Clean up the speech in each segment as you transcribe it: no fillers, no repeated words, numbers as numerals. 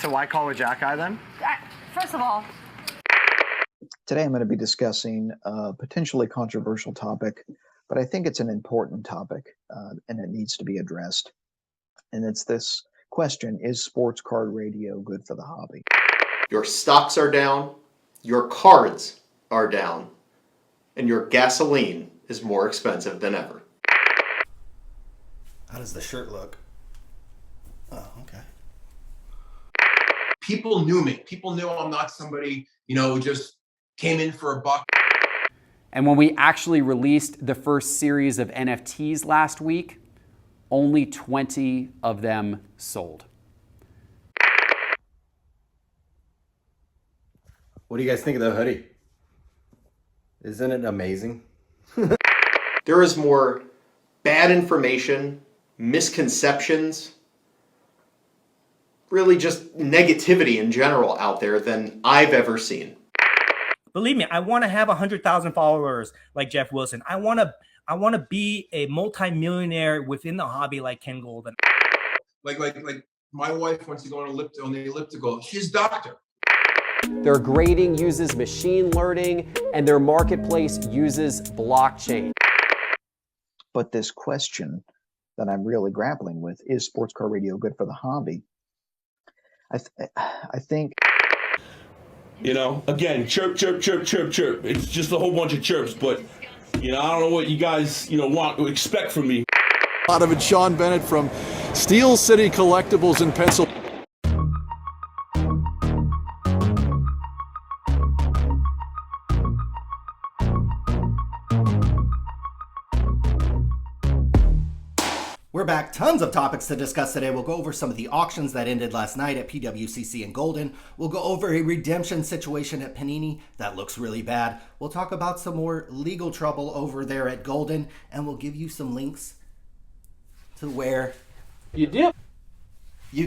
So why call a Jack Eye then? First of all, Today I'm going to be discussing a potentially controversial topic, but I think it's an important topic and it needs to be addressed. And it's this question: is sports card radio good for the hobby? Your stocks are down, your cards are down, and your gasoline is more expensive than ever. How does the shirt look? Oh, okay. People knew me. People knew I'm not somebody, who just came in for a buck. And when we actually released the first series of NFTs last week, only 20 of them sold. What do you guys think of the hoodie? Isn't it amazing? There is more bad information, misconceptions, really just negativity in general out there than I've ever seen. Believe me, I want to have 100,000 followers like Jeff Wilson. I want to be a multimillionaire within the hobby like Ken Goldin. Like my wife wants to go on the elliptical. She's a doctor. Their grading uses machine learning, and their marketplace uses blockchain. But this question that I'm really grappling with, is sports card radio good for the hobby? I think... Again, chirp, chirp, chirp, chirp, chirp. It's just a whole bunch of chirps, but, I don't know what you guys, want to expect from me. A lot of it, Sean Bennett from Steel City Collectibles in Pennsylvania. We're back. Tons of topics to discuss today. We'll go over some of the auctions that ended last night at PWCC and Goldin. We'll go over a redemption situation at Panini that looks really bad. We'll talk about some more legal trouble over there at Goldin, and we'll give you some links to where you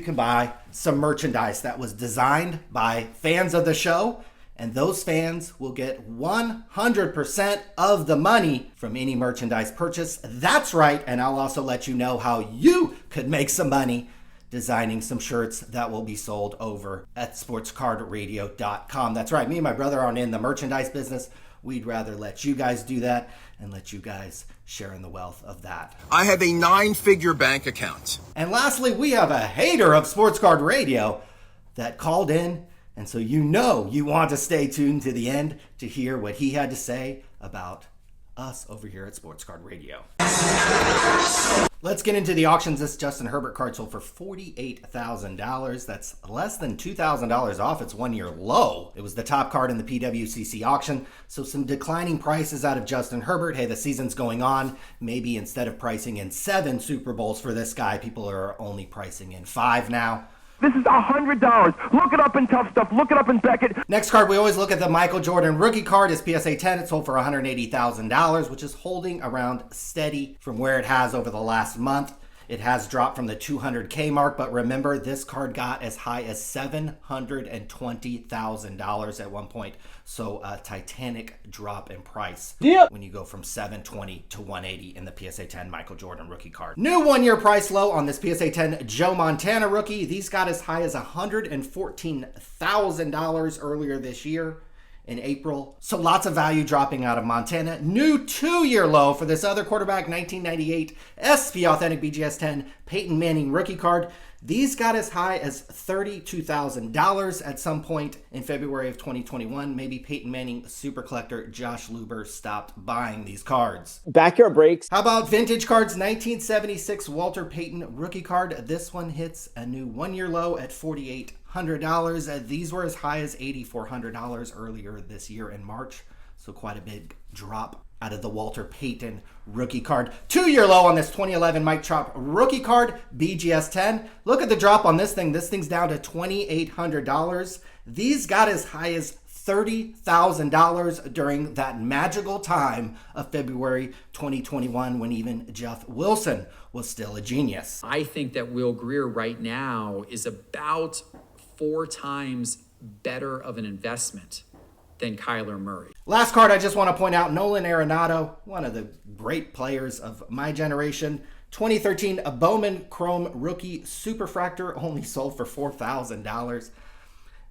can buy some merchandise that was designed by fans of the show. And those fans will get 100% of the money from any merchandise purchase. That's right. And I'll also let you know how you could make some money designing some shirts that will be sold over at sportscardradio.com. That's right. Me and my brother aren't in the merchandise business. We'd rather let you guys do that and let you guys share in the wealth of that. I have a 9-figure bank account. And lastly, we have a hater of Sports Card Radio that called in. And so you want to stay tuned to the end to hear what he had to say about us over here at Sports Card Radio. Let's get into the auctions. This Justin Herbert card sold for $48,000. That's less than $2,000 off its one-year low. It was the top card in the PWCC auction. So some declining prices out of Justin Herbert. Hey, the season's going on. Maybe instead of pricing in 7 Super Bowls for this guy, people are only pricing in 5 now. This is $100. Look it up in Tough Stuff. Look it up in Beckett. Next card, we always look at the Michael Jordan rookie card. His PSA 10, it sold for $180,000, which is holding around steady from where it has over the last month. It has dropped from the 200K mark, but remember, this card got as high as $720,000 at one point. So a titanic drop in price when you go from $720 to $180 in the PSA 10 Michael Jordan rookie card. New one-year price low on this PSA 10 Joe Montana rookie. These got as high as $114,000 earlier this year in April. So lots of value dropping out of Montana. New 2-year low for this other quarterback, 1998 SP Authentic BGS 10 Peyton Manning rookie card. These got as high as $32,000 at some point in February of 2021. Maybe Peyton Manning super collector Josh Luber stopped buying these cards. Backyard breaks. How about vintage cards? 1976 Walter Payton rookie card. This one hits a new 1-year low at $4,800. These were as high as $8,400 earlier this year in March. So quite a big drop out of the Walter Payton rookie card. 2-year low on this 2011 Mike Trout rookie card, BGS 10. Look at the drop on this thing. This thing's down to $2,800. These got as high as $30,000 during that magical time of February 2021 when even Jeff Wilson was still a genius. I think that Will Greer right now is about 4 times better of an investment than Kyler Murray. Last card I just want to point out, Nolan Arenado, one of the great players of my generation. 2013 Bowman Chrome Rookie Superfractor only sold for $4,000.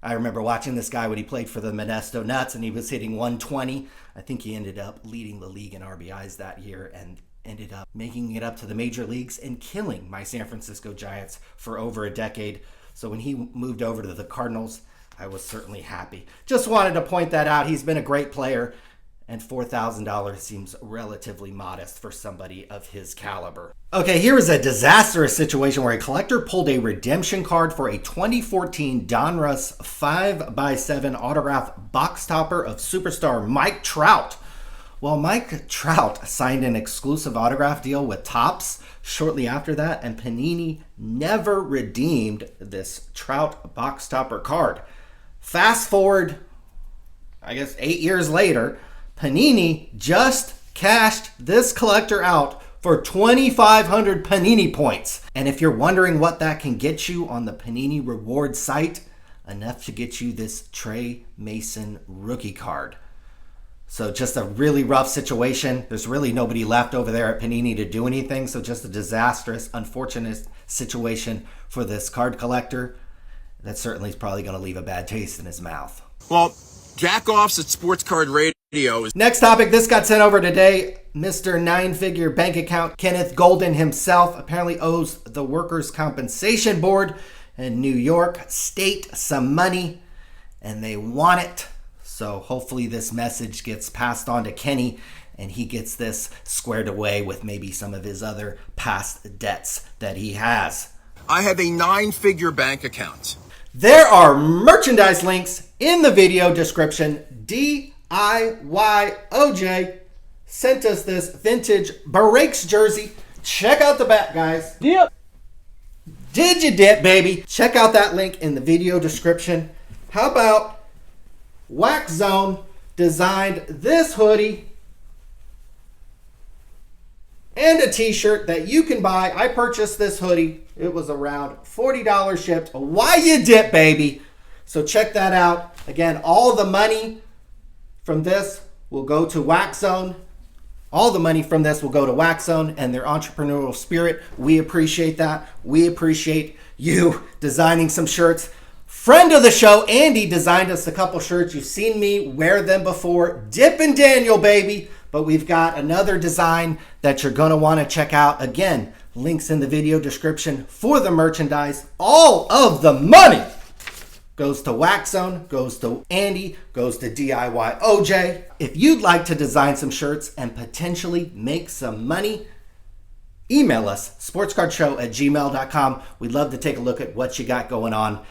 I remember watching this guy when he played for the Modesto Nuts, and he was hitting 120. I think he ended up leading the league in RBIs that year and ended up making it up to the major leagues and killing my San Francisco Giants for over a decade. So when he moved over to the Cardinals, I was certainly happy. Just wanted to point that out. He's been a great player, and $4,000 seems relatively modest for somebody of his caliber. Okay, here is a disastrous situation where a collector pulled a redemption card for a 2014 Donruss 5x7 autograph box topper of superstar Mike Trout. Well, Mike Trout signed an exclusive autograph deal with Topps shortly after that, and Panini never redeemed this Trout box topper card. Fast forward, I guess 8 years later, Panini just cashed this collector out for 2,500 Panini points. And if you're wondering what that can get you on the Panini reward site, enough to get you this Trey Mason rookie card. So just a really rough situation. There's really nobody left over there at Panini to do anything. So just a disastrous, unfortunate situation for this card collector. That certainly is probably going to leave a bad taste in his mouth. Well, jack-offs at Sports Card Radio. Next topic, this got sent over today. Mr. Nine-Figure Bank Account Kenneth Goldin himself apparently owes the Workers' Compensation Board in New York State some money, and they want it. So hopefully this message gets passed on to Kenny, and he gets this squared away with maybe some of his other past debts that he has. I have a 9-figure bank account. There are merchandise links in the video description. DIYOJ sent us this vintage Barrakes jersey. Check out the back, guys. Dip. Did you dip, baby? Check out that link in the video description. How about Wax Zone designed this hoodie and a t-shirt that you can buy. I purchased this hoodie. It was around $40 shipped. Why you dip, baby? So check that out. Again, all the money from this will go to Wax Zone. All the money from this will go to Wax Zone and their entrepreneurial spirit. We appreciate that. We appreciate you designing some shirts. Friend of the show, Andy, designed us a couple shirts. You've seen me wear them before. Dip and Daniel, baby. But we've got another design that you're going to want to check out. Again, links in the video description for the merchandise. All of the money goes to Wax Zone, goes to Andy, goes to DIYOJ. If you'd like to design some shirts and potentially make some money, email us, sportscardshow@gmail.com. We'd love to take a look at what you got going on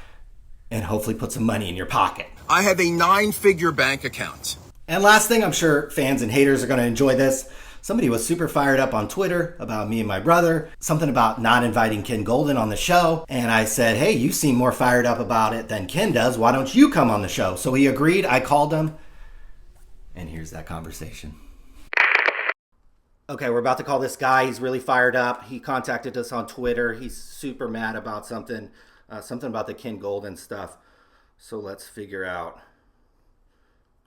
and hopefully put some money in your pocket. I have a 9-figure bank account. And last thing, I'm sure fans and haters are going to enjoy this. Somebody was super fired up on Twitter about me and my brother, something about not inviting Ken Goldin on the show. And I said, hey, you seem more fired up about it than Ken does. Why don't you come on the show? So he agreed. I called him. And here's that conversation. Okay, we're about to call this guy. He's really fired up. He contacted us on Twitter. He's super mad about something about the Ken Goldin stuff. So let's figure out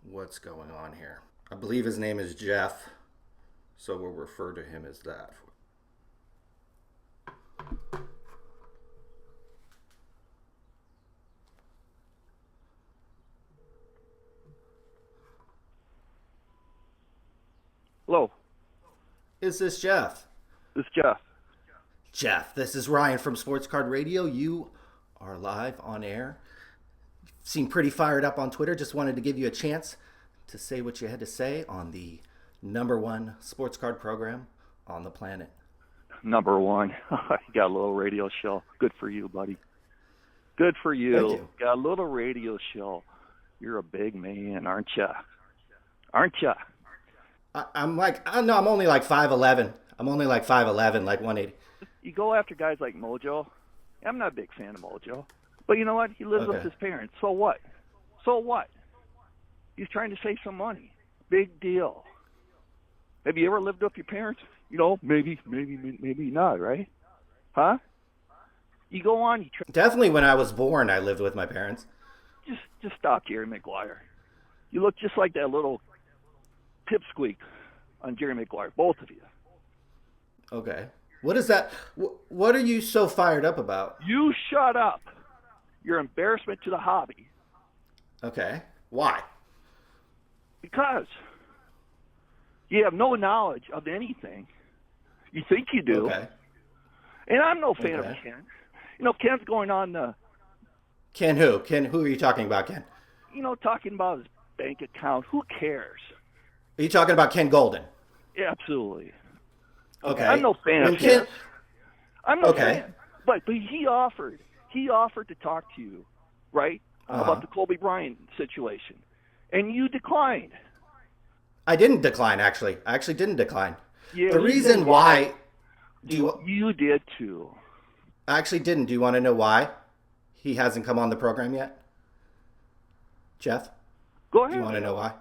what's going on here. I believe his name is Jeff, so we'll refer to him as that. Hello, Is this Jeff? this is Jeff. Jeff, this is Ryan from Sports Card Radio. You are live on air. Seem pretty fired up on Twitter. Just wanted to give you a chance to say what you had to say on the #1 sports card program on the planet. Number one. You got a little radio show. Good for you, buddy. Good for you. Thank you. Got a little radio show. You're a big man, aren't you? Aren't you? I'm only like 5'11". I'm only like 5'11", like 180. You go after guys like Mojo. I'm not a big fan of Mojo. But you know what? He lives with his parents. So what? So what? He's trying to save some money. Big deal. Have you ever lived with your parents? You know, maybe not, right? Huh? You go on. Definitely when I was born, I lived with my parents. Just stop Jerry Maguire. You look just like that little pipsqueak on Jerry Maguire, both of you. Okay. What is that? What are you so fired up about? You shut up. You're embarrassment to the hobby. Okay. Why? Because you have no knowledge of anything. You think you do. Okay. And I'm no fan of Okay. Ken. You know, Ken's going on, Ken who? Ken, who are you talking about, Ken? talking about his bank account. Who cares? Are you talking about Ken Goldin? Yeah, absolutely. Okay. I'm no fan When of his. I'm no Okay. fan. But he offered to talk to you, right, about the Kobe Bryant situation. And you declined. I didn't decline, actually. I actually didn't decline. Yeah, The you reason did. why... You did too. I actually didn't. Do you want to know why he hasn't come on the program yet? Jeff? Go ahead. Do you want to know why?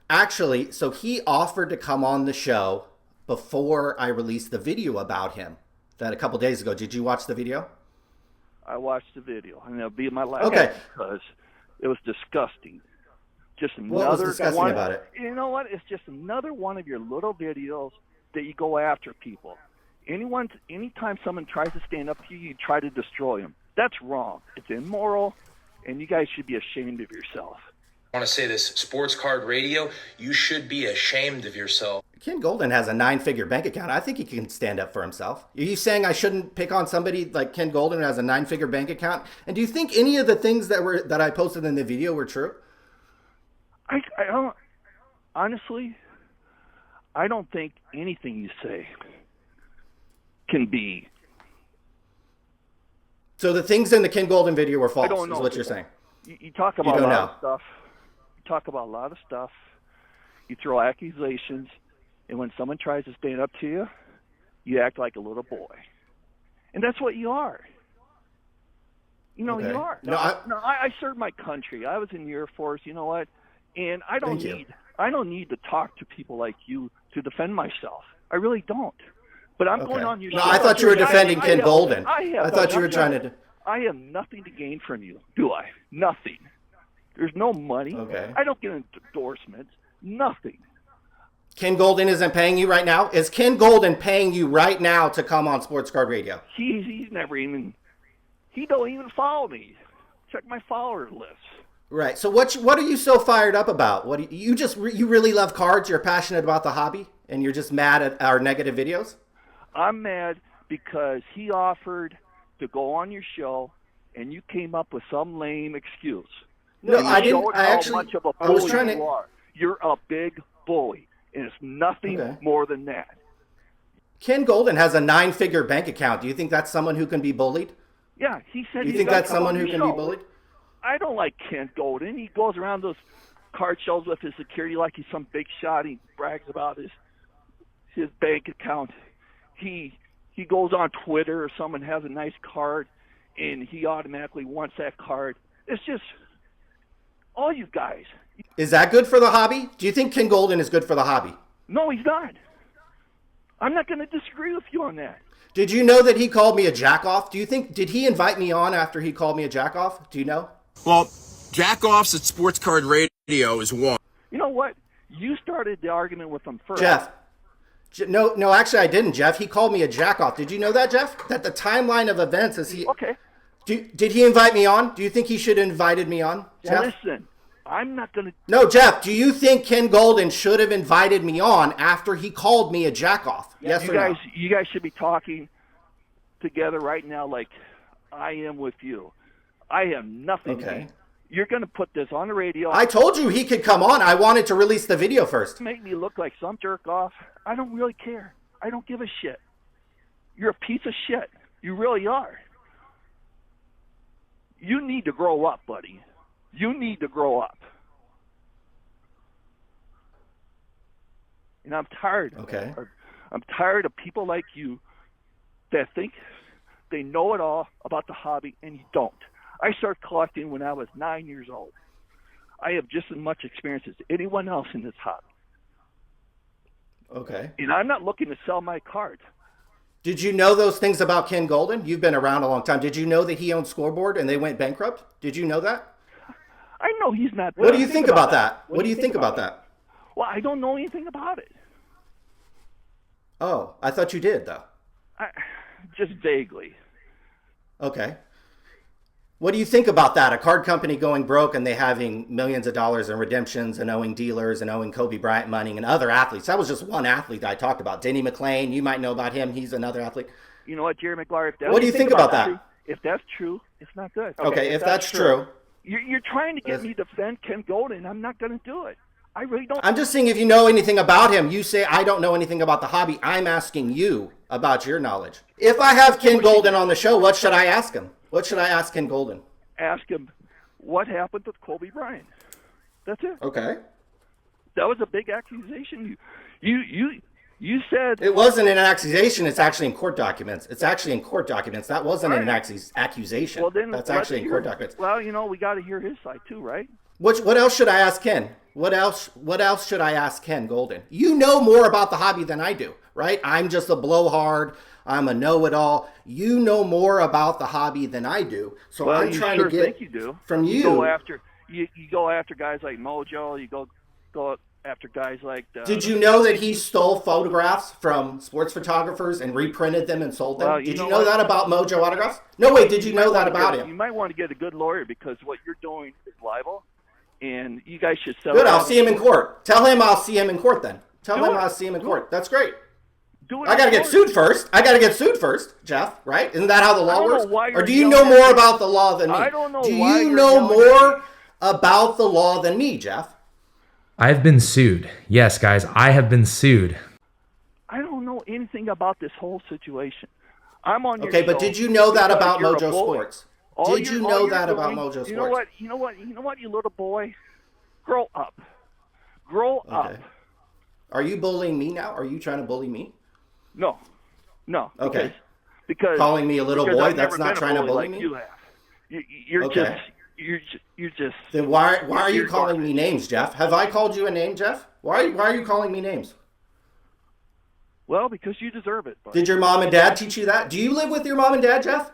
Actually, so he offered to come on the show before I released the video about him that a couple days ago. Did you watch the video? I watched the video, and it'll be my last Okay. because it was disgusting. Just another What was disgusting one, about it? You know what? It's just another one of your little videos that you go after people. Anytime someone tries to stand up to you, you try to destroy them. That's wrong. It's immoral, and you guys should be ashamed of yourself. I want to say this, Sports Card Radio, you should be ashamed of yourself. Ken Goldin has a 9-figure bank account. I think he can stand up for himself. Are you saying I shouldn't pick on somebody like Ken Goldin who has a 9-figure bank account? And do you think any of the things that I posted in the video were true? I don't, honestly, I don't think anything you say can be. So the things in the Ken Goldin video were false, I don't know. is what you're saying. You talk about don't a lot know. of stuff. You talk about a lot of stuff. You throw accusations, and when someone tries to stand up to you, you act like a little boy. And that's what you are. You know, Okay. you are. No, I served my country. I was in the Air Force, you know what? And I don't Thank you. need to talk to people like you to defend myself. I really don't. But I'm going on your No, show. I thought you were defending Ken Goldin. I thought you were trying to... I have nothing to gain from you, do I? Nothing. There's no money. Okay. I don't get endorsements. Nothing. Ken Goldin isn't paying you right now? Is Ken Goldin paying you right now to come on Sports Card Radio? He's never even. He don't even follow me. Check my follower list. Right. So what are you so fired up about? What do you really love cards? You're passionate about the hobby, and you're just mad at our negative videos? I'm mad because he offered to go on your show, and you came up with some lame excuse. No, And you I didn't. showed I how actually. much of a I was bully trying you to. are. You're a big bully, and it's nothing Okay. more than that. Ken Goldin has a 9-figure bank account. Do you think that's someone who can be bullied? Yeah, he said. Do you he's think gonna that's come someone on who your can be show. bullied? I don't like Ken Goldin. He goes around those card shows with his security like he's some big shot. He brags about his bank account. He goes on Twitter, or someone has a nice card, and he automatically wants that card. It's just all you guys. Is that good for the hobby? Do you think Ken Goldin is good for the hobby? No, he's not. I'm not going to disagree with you on that. Did you know that he called me a jackoff? Did he invite me on after he called me a jackoff? Do you know? Well, jackoffs at Sports Card Radio is one. You know what? You started the argument with him first. Jeff. No, actually I didn't, Jeff. He called me a jackoff. Did you know that, Jeff? That the timeline of events is he... Okay. Did he invite me on? Do you think he should have invited me on, Jeff? Listen, I'm not going to... No, Jeff, do you think Ken Goldin should have invited me on after he called me a jackoff? Yes or no? You guys should be talking together right now like I am with you. I have nothing to Okay. gain. You're going to put this on the radio. I told you he could come on. I wanted to release the video first. Make me look like some jerk off. I don't really care. I don't give a shit. You're a piece of shit. You really are. You need to grow up, buddy. You need to grow up. And I'm tired. Okay. I'm tired of people like you that think they know it all about the hobby, and you don't. I started collecting when I was 9 years old. I have just as much experience as anyone else in this hobby. Okay. And I'm not looking to sell my cards. Did you know those things about Ken Goldin? You've been around a long time. Did you know that he owned Scoreboard and they went bankrupt? Did you know that? I know he's not. What do you think about that? What do you think about that? Well, I don't know anything about it. Oh, I thought you did, though. Just vaguely. Okay. What do you think about that? A card company going broke and they having millions of dollars in redemptions and owing dealers and owing Kobe Bryant money and other athletes. That was just one athlete I talked about. Denny McClain, you might know about him. He's another athlete. You know what, Jerry McGuire? What do you think about that? If that's true, it's not good. Okay, if that's true. You're trying to get me to defend Ken Goldin. I'm not going to do it. I really don't. I'm just saying if you know anything about him. You say, I don't know anything about the hobby. I'm asking you about your knowledge. If I have Ken Goldin on the show, what should I ask him? What should I ask Ken Goldin? Ask him what happened with Kobe Bryant. That's it. Okay. That was a big accusation. You said it wasn't an accusation. It's actually in court documents. It's actually in court documents. That wasn't an accusation. Well, then that's actually in court documents. Well, we got to hear his side too, right? What else should I ask Ken? What else should I ask Ken Goldin? You know more about the hobby than I do, right? I'm just a blowhard. I'm a know-it-all. You know more about the hobby than I do. So I'm trying to get think you do. From you. You go after guys like Mojo. You go after guys like. Did you know that he stole photographs from sports photographers and reprinted them and sold them? Well, did you know that about Mojo autographs? No, wait. Did you know that about him? You might want to get a good lawyer because what you're doing is libel, and you guys should settle. Good. I'll see him in court. Tell him I'll see him in court then. Tell him I'll see him in court. That's great. I got to get sued first. Jeff, right? Isn't that how the law works? Or do you know more about the law than me? I don't know. Do you know more about the law than me, Jeff? I've been sued. Yes, guys, I have been sued. I don't know anything about this whole situation. I'm on your Okay, but show did you know that because about you're a Mojo bully. Sports? Did you know that about Mojo Sports? You know what? You know what, you little boy? Grow up. Grow up. Are you bullying me now? Are you trying to bully me? No. Okay. Because calling me a little boy, that's not trying to bully me? You have. You're okay. You're just. Then why are you calling me names, Jeff? Have I called you a name, Jeff? Why are you calling me names? Well, because you deserve it. Buddy. Did your mom and dad teach you that? Do you live with your mom and dad, Jeff?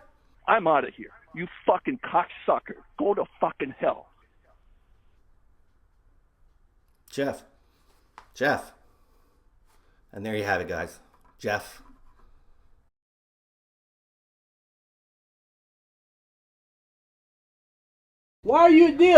I'm out of here. You fucking cocksucker. Go to fucking hell. Jeff. And there you have it, guys. Jeff. Why are you there?